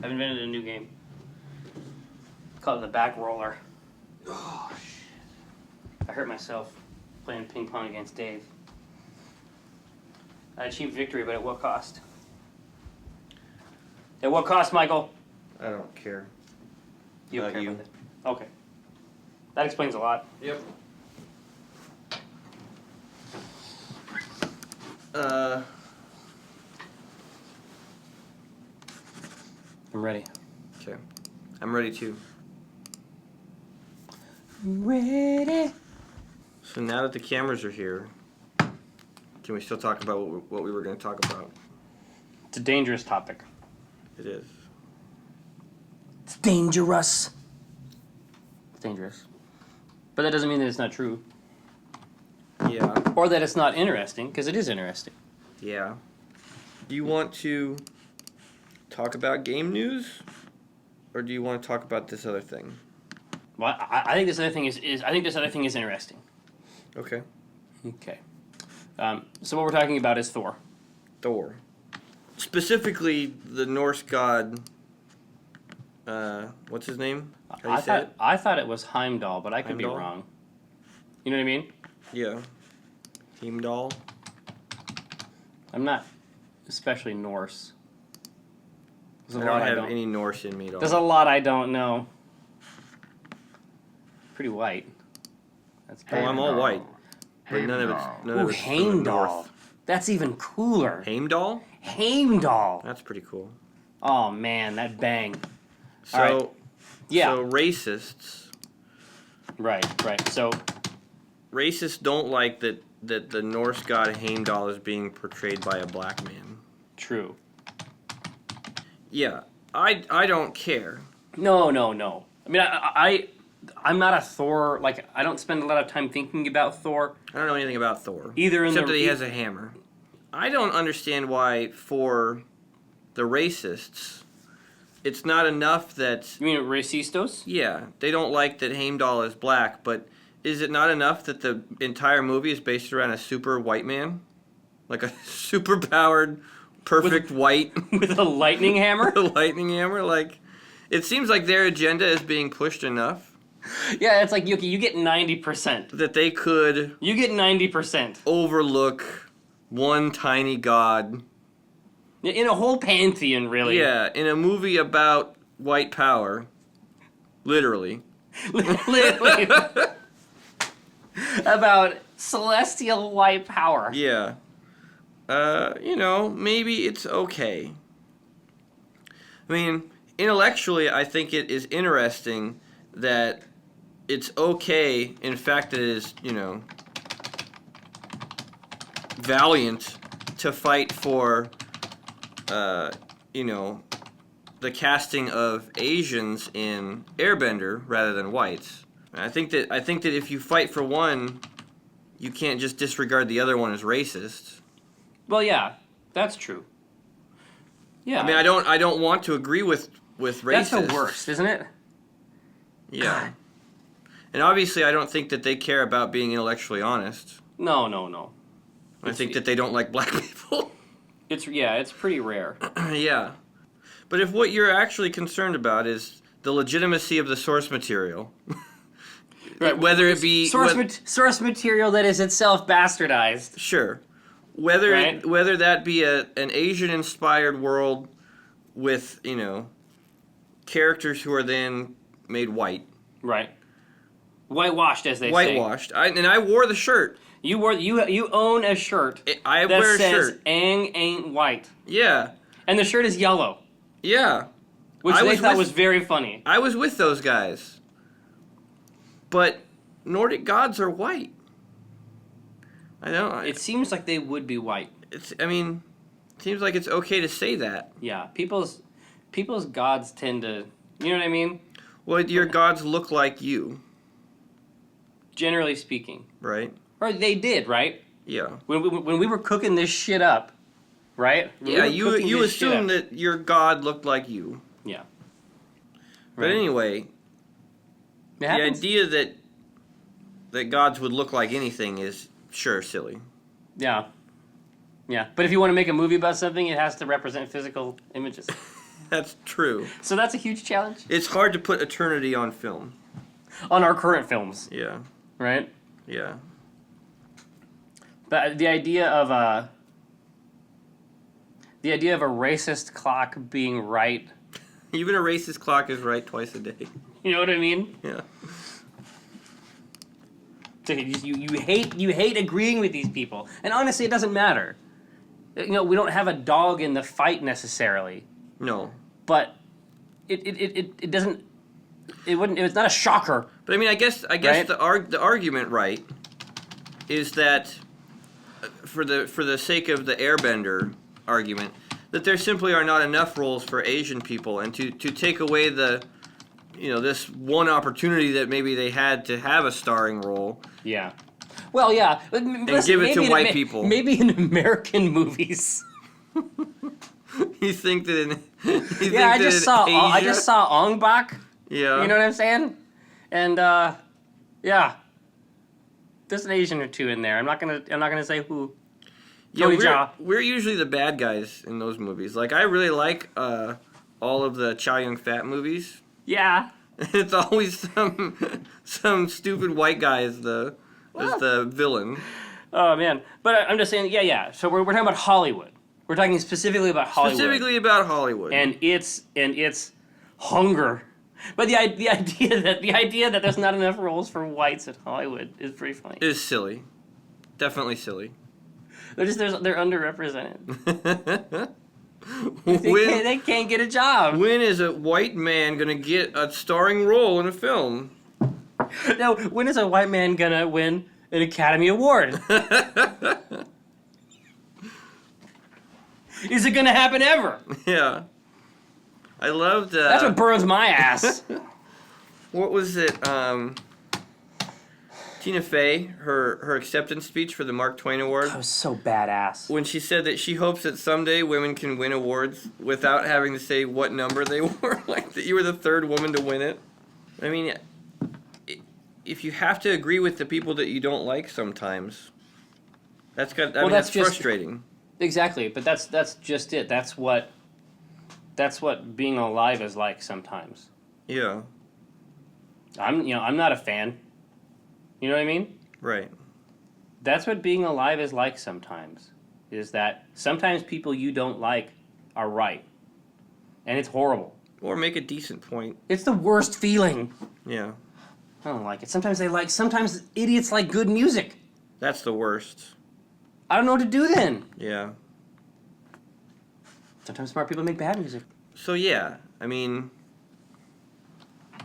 I've invented a new game. Called the back roller. Oh, shit. I hurt myself playing ping pong against Dave. I achieved victory, but at what cost? At what cost, Michael? I don't care. You don't Not care you. about this. Okay. That explains a lot. Yep. I'm ready. Okay. I'm ready too. Ready. So now that the cameras are here, can we still talk about what we were going to talk about? It's a dangerous topic. It is. It's dangerous. It's dangerous. But that doesn't mean that it's not true. Yeah. Or that it's not interesting, because it is interesting. Yeah. Do you want to talk about game news? Or do you want to talk about this other thing? Well, I think this other thing is I think this other thing is interesting. Okay. Okay. So what we're talking about is Thor. Thor. Specifically, the Norse god. What's his name? How do you say it? I thought it was Heimdall, but I could be Heimdall? wrong. You know what I mean? Yeah. Heimdall. I'm not especially Norse. I don't have any Norse in me at all. There's a lot I don't know. Pretty white. That's Oh, I'm all white. But none of it's from the Heimdall. north. That's even cooler. Heimdall? Heimdall. That's pretty cool. Oh man, that bang. So, All right. Yeah. So racists. Right. So Racists don't like that the Norse god Heimdall is being portrayed by a black man. true. Yeah, I don't care. No. I mean, I'm not a Thor. Like, I don't spend a lot of time thinking about Thor. I don't know anything about Thor. Either in except the that he has a hammer. I don't understand why for the racists, it's not enough that You mean racistos? yeah they don't like that Heimdall is black, but is it not enough that the entire movie is based around a super white man, like a super powered, perfect white With a lightning hammer? a lightning hammer? Like, it seems like their agenda is being pushed enough Yeah, it's like, Yuki, you get 90%. that they could You get 90%. overlook one tiny god. In a whole pantheon, really. Yeah, in a movie about white power, literally. Literally. About celestial white power. Yeah. Maybe it's okay. I mean, intellectually, I think it is interesting that it's okay, in fact, it is, valiant to fight for, the casting of Asians in Airbender rather than whites. I think that if you fight for one, you can't just disregard the other one as racist. Well, yeah, that's true. Yeah. I mean, I don't want to agree with racists. That's the worst, isn't it? Yeah. God. And obviously, I don't think that they care about being intellectually honest. No. I think that they don't like black people. It's pretty rare. Yeah. But if what you're actually concerned about is the legitimacy of the source material, Right. whether it be source material that is itself bastardized. sure, whether Right. whether that be an Asian-inspired world with characters who are then made white, Right. Whitewashed, as they say. whitewashed. I wore the shirt. You own a shirt I that wear a says shirt. Aang ain't white. Yeah, And the shirt is yellow. yeah. Which I they was thought with- was very funny. I was with those guys. But Nordic gods are white. It seems like they would be white. It seems like it's okay to say that. Yeah. People's gods tend to, you know what I mean? Well, your gods look like you, Generally speaking. right? Or they did, right? Yeah. When we were cooking this shit up, right? When we Yeah, were you cooking this shit assume up. that your god looked like you. Yeah. But anyway, It the happens. idea that gods would look like anything is sure silly. Yeah. But if you want to make a movie about something, it has to represent physical images. That's true. So that's a huge challenge It's hard to put eternity on film. on our current films, Yeah. right? Yeah. But the idea of a racist clock being right, Even a racist clock is right twice a day. you know what I mean? Yeah. So you hate agreeing with these people, and honestly, it doesn't matter. You know, we don't have a dog in the fight necessarily, No. but it doesn't. It wouldn't. It's not a shocker. But I mean, I guess Right? the argument, right, is that for the sake of the airbender argument, that there simply are not enough roles for Asian people, and to take away the, this one opportunity that maybe they had to have a starring role. Yeah. Well, yeah. And give it to white people. Maybe in American movies. You think that in Yeah, I just saw Ong Bak. Yeah. You know what I'm saying? And yeah, there's an Asian or two in there. I'm not gonna say who. Yeah, Tony Jaa. we're usually the bad guys in those movies. Like, I really like all of the Chow Yun-Fat movies. Yeah. It's always some stupid white guy as the villain. Oh man. But I'm just saying. Yeah. So we're talking about Hollywood. We're talking specifically about Hollywood. Specifically about Hollywood. And it's hunger. But the idea that there's not enough roles for whites in Hollywood is pretty funny. It is silly. Definitely silly. They're underrepresented. When They can't get a job. when is a white man gonna get a starring role in a film? No, when is a white man gonna win an Academy Award? Is it gonna happen ever? Yeah. I loved. That's what burns my ass. What was it? Tina Fey, her acceptance speech for the Mark Twain Award, That was so badass. when she said that she hopes that someday women can win awards without having to say what number they were, like that you were the third woman to win it. I mean, if you have to agree with the people that you don't like sometimes, that's frustrating. Exactly, but that's just it. That's what being alive is like sometimes. Yeah. I'm not a fan. You know what I mean? Right. That's what being alive is like sometimes. Is that sometimes people you don't like are right. And it's horrible. Or make a decent point. It's the worst feeling. Yeah. I don't like it. Sometimes idiots like good music. That's the worst. I don't know what to do then. Yeah. Sometimes smart people make bad music. So yeah, I mean,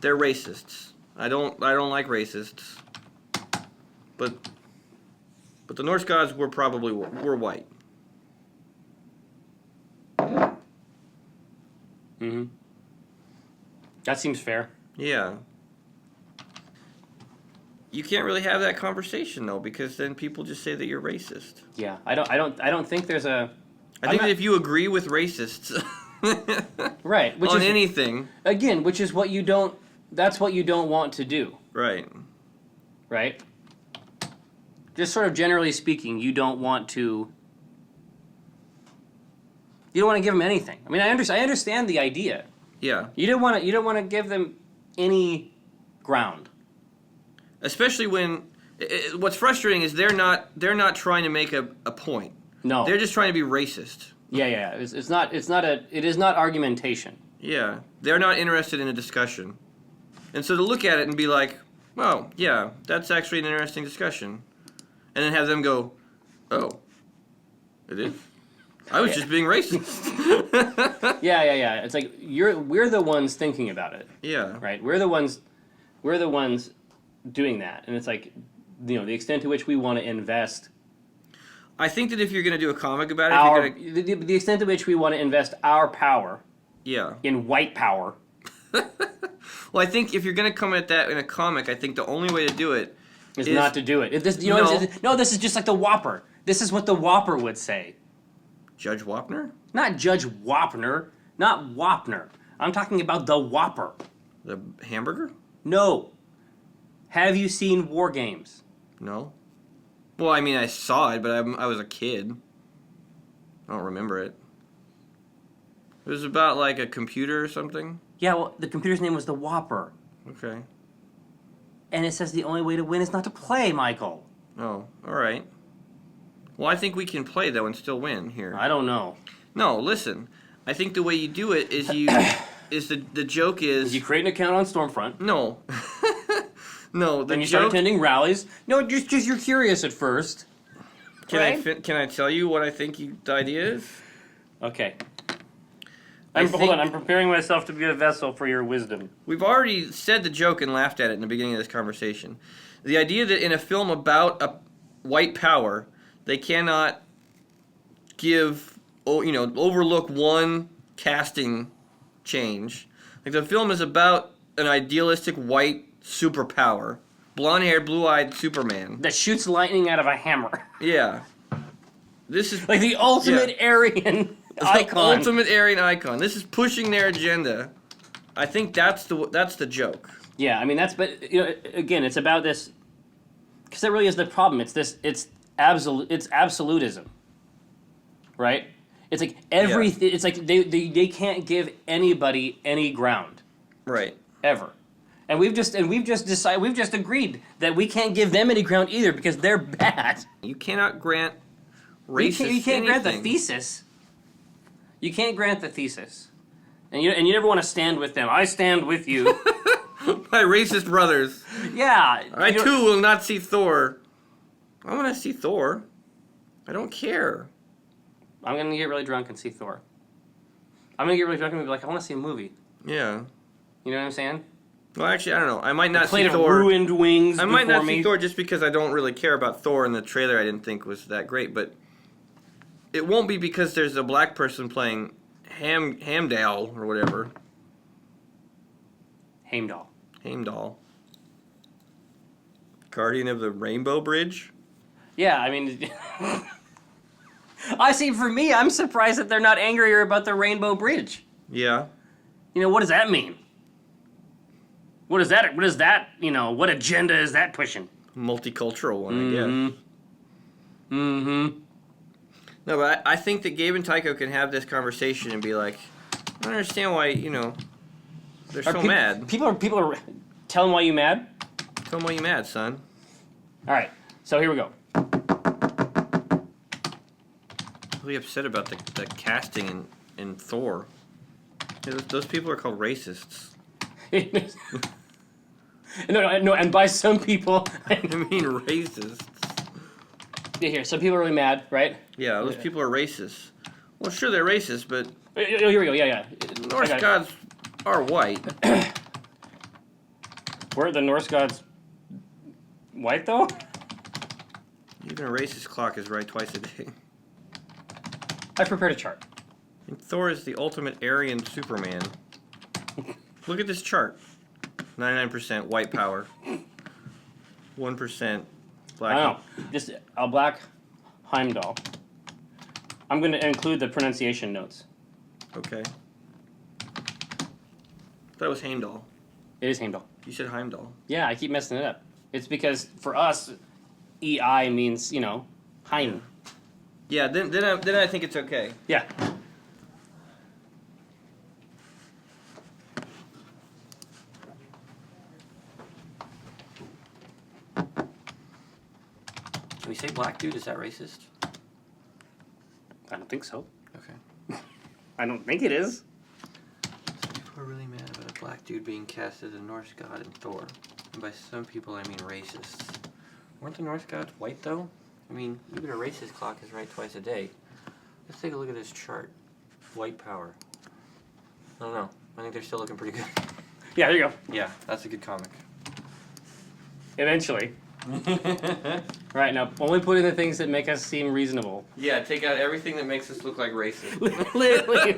they're racists. I don't like racists. But the Norse gods were white. Mm-hmm. That seems fair. Yeah. You can't really have that conversation though, because then people just say that you're racist. Yeah. I don't think there's a I think that if you agree with racists right, on anything, again, which is what you don't that's what you don't want to do. right. Right? Just sort of generally speaking, you don't want to give them anything. I mean, I understand the idea. Yeah. You don't want to give them any ground. Especially when what's frustrating is they're not trying to make a point. No. They're just trying to be racist. Yeah. It is not argumentation. Yeah. They're not interested in a discussion. And so to look at it and be like, "Oh, yeah, that's actually an interesting discussion." And then have them go, "Oh, it is? I was just being racist." Yeah. It's like we're the ones thinking about it. Yeah. Right? We're the ones doing that. And it's like, the extent to which we want to invest I think that if you're going to do a comic about it, the extent to which we want to invest our power yeah. in white power. Well, I think if you're going to come at that in a comic, I think the only way to do it is not to do it. This is just like the Whopper. This is what the Whopper would say. Judge Wapner? Not Judge Wapner. Not Wapner. I'm talking about the Whopper. The hamburger? No. Have you seen War Games? No. Well, I mean, I saw it, but I was a kid. I don't remember it. It was about like a computer or something? Yeah, well, the computer's name was the Whopper. Okay. And it says the only way to win is not to play, Michael. Oh, alright. Well, I think we can play, though, and still win here. I don't know. No, listen. I think the way you do it is the joke is... You create an account on Stormfront. No. No, the And you joke... start attending rallies. No, just you're curious at first. Can I tell you what I think the idea is? Okay. Hold on, I'm preparing myself to be a vessel for your wisdom. We've already said the joke and laughed at it in the beginning of this conversation. The idea that in a film about a white power, they cannot overlook one casting change. Like, the film is about an idealistic white superpower. Blonde-haired, blue-eyed Superman. That shoots lightning out of a hammer. Yeah. This is... Like the ultimate Aryan icon. The ultimate Aryan icon. This is pushing their agenda. I think that's the joke. Yeah, I mean, again, it's about this... Because that really is the problem. It's absolutism. Right? It's like everything... Yeah. It's like they can't give anybody any ground. Right. Ever. And we've just agreed that we can't give them any ground either because they're bad. You cannot grant racists You can't grant the anything. thesis. You can't grant the thesis. And you never want to stand with them. I stand with you. My racist brothers. Yeah. I too will not see Thor. I want to see Thor. I don't care. I'm going to get really drunk and see Thor. I'm going to get really drunk and be like, I want to see a movie. Yeah. You know what I'm saying? Well, actually, I don't know. I might not see Plate of Thor. ruined wings. I might not before see me. Thor just because I don't really care about Thor, and the trailer I didn't think was that great. But it won't be because there's a black person playing Hamdall or whatever. Heimdall. Heimdall. Guardian of the Rainbow Bridge? Yeah, I mean... I see, for me, I'm surprised that they're not angrier about the Rainbow Bridge. Yeah. You know, what does that mean? What is that, what agenda is that pushing? Multicultural one, I guess. Mm-hmm. No, but I think that Gabe and Tycho can have this conversation and be like, I don't understand why, they're so mad. People are... Tell them why you mad? Tell them why you mad, son. All right, so here we go. Really upset about the casting in Thor. Those people are called racists. No, and by some people... I mean racists. Yeah, here, some people are really mad, right? Yeah, those people are racist. Well, sure, they're racist, but... Here we go, yeah. Norse gods are white. Were the Norse gods white, though? Even a racist clock is right twice a day. I've prepared a chart. And Thor is the ultimate Aryan Superman. Look at this chart. 99% white power. 1% black. I don't know. Just a black Heimdall. I'm going to include the pronunciation notes. Okay. That was Heimdall. It is Heimdall. You said Heimdall. Yeah, I keep messing it up. It's because for us, EI means, Heim. Yeah, then I think it's okay. Yeah. Can we say black dude? Is that racist? I don't think so. Okay. I don't think it is. Some people are really mad about a black dude being cast as a Norse god in Thor. And by some people, I mean racists. Weren't the Norse gods white, though? I mean, even a racist clock is right twice a day. Let's take a look at this chart. White power. I don't know. I think they're still looking pretty good. Yeah, there you go. Yeah, that's a good comic. Eventually. Right, now, only put in the things that make us seem reasonable. Yeah, take out everything that makes us look like racist. Literally.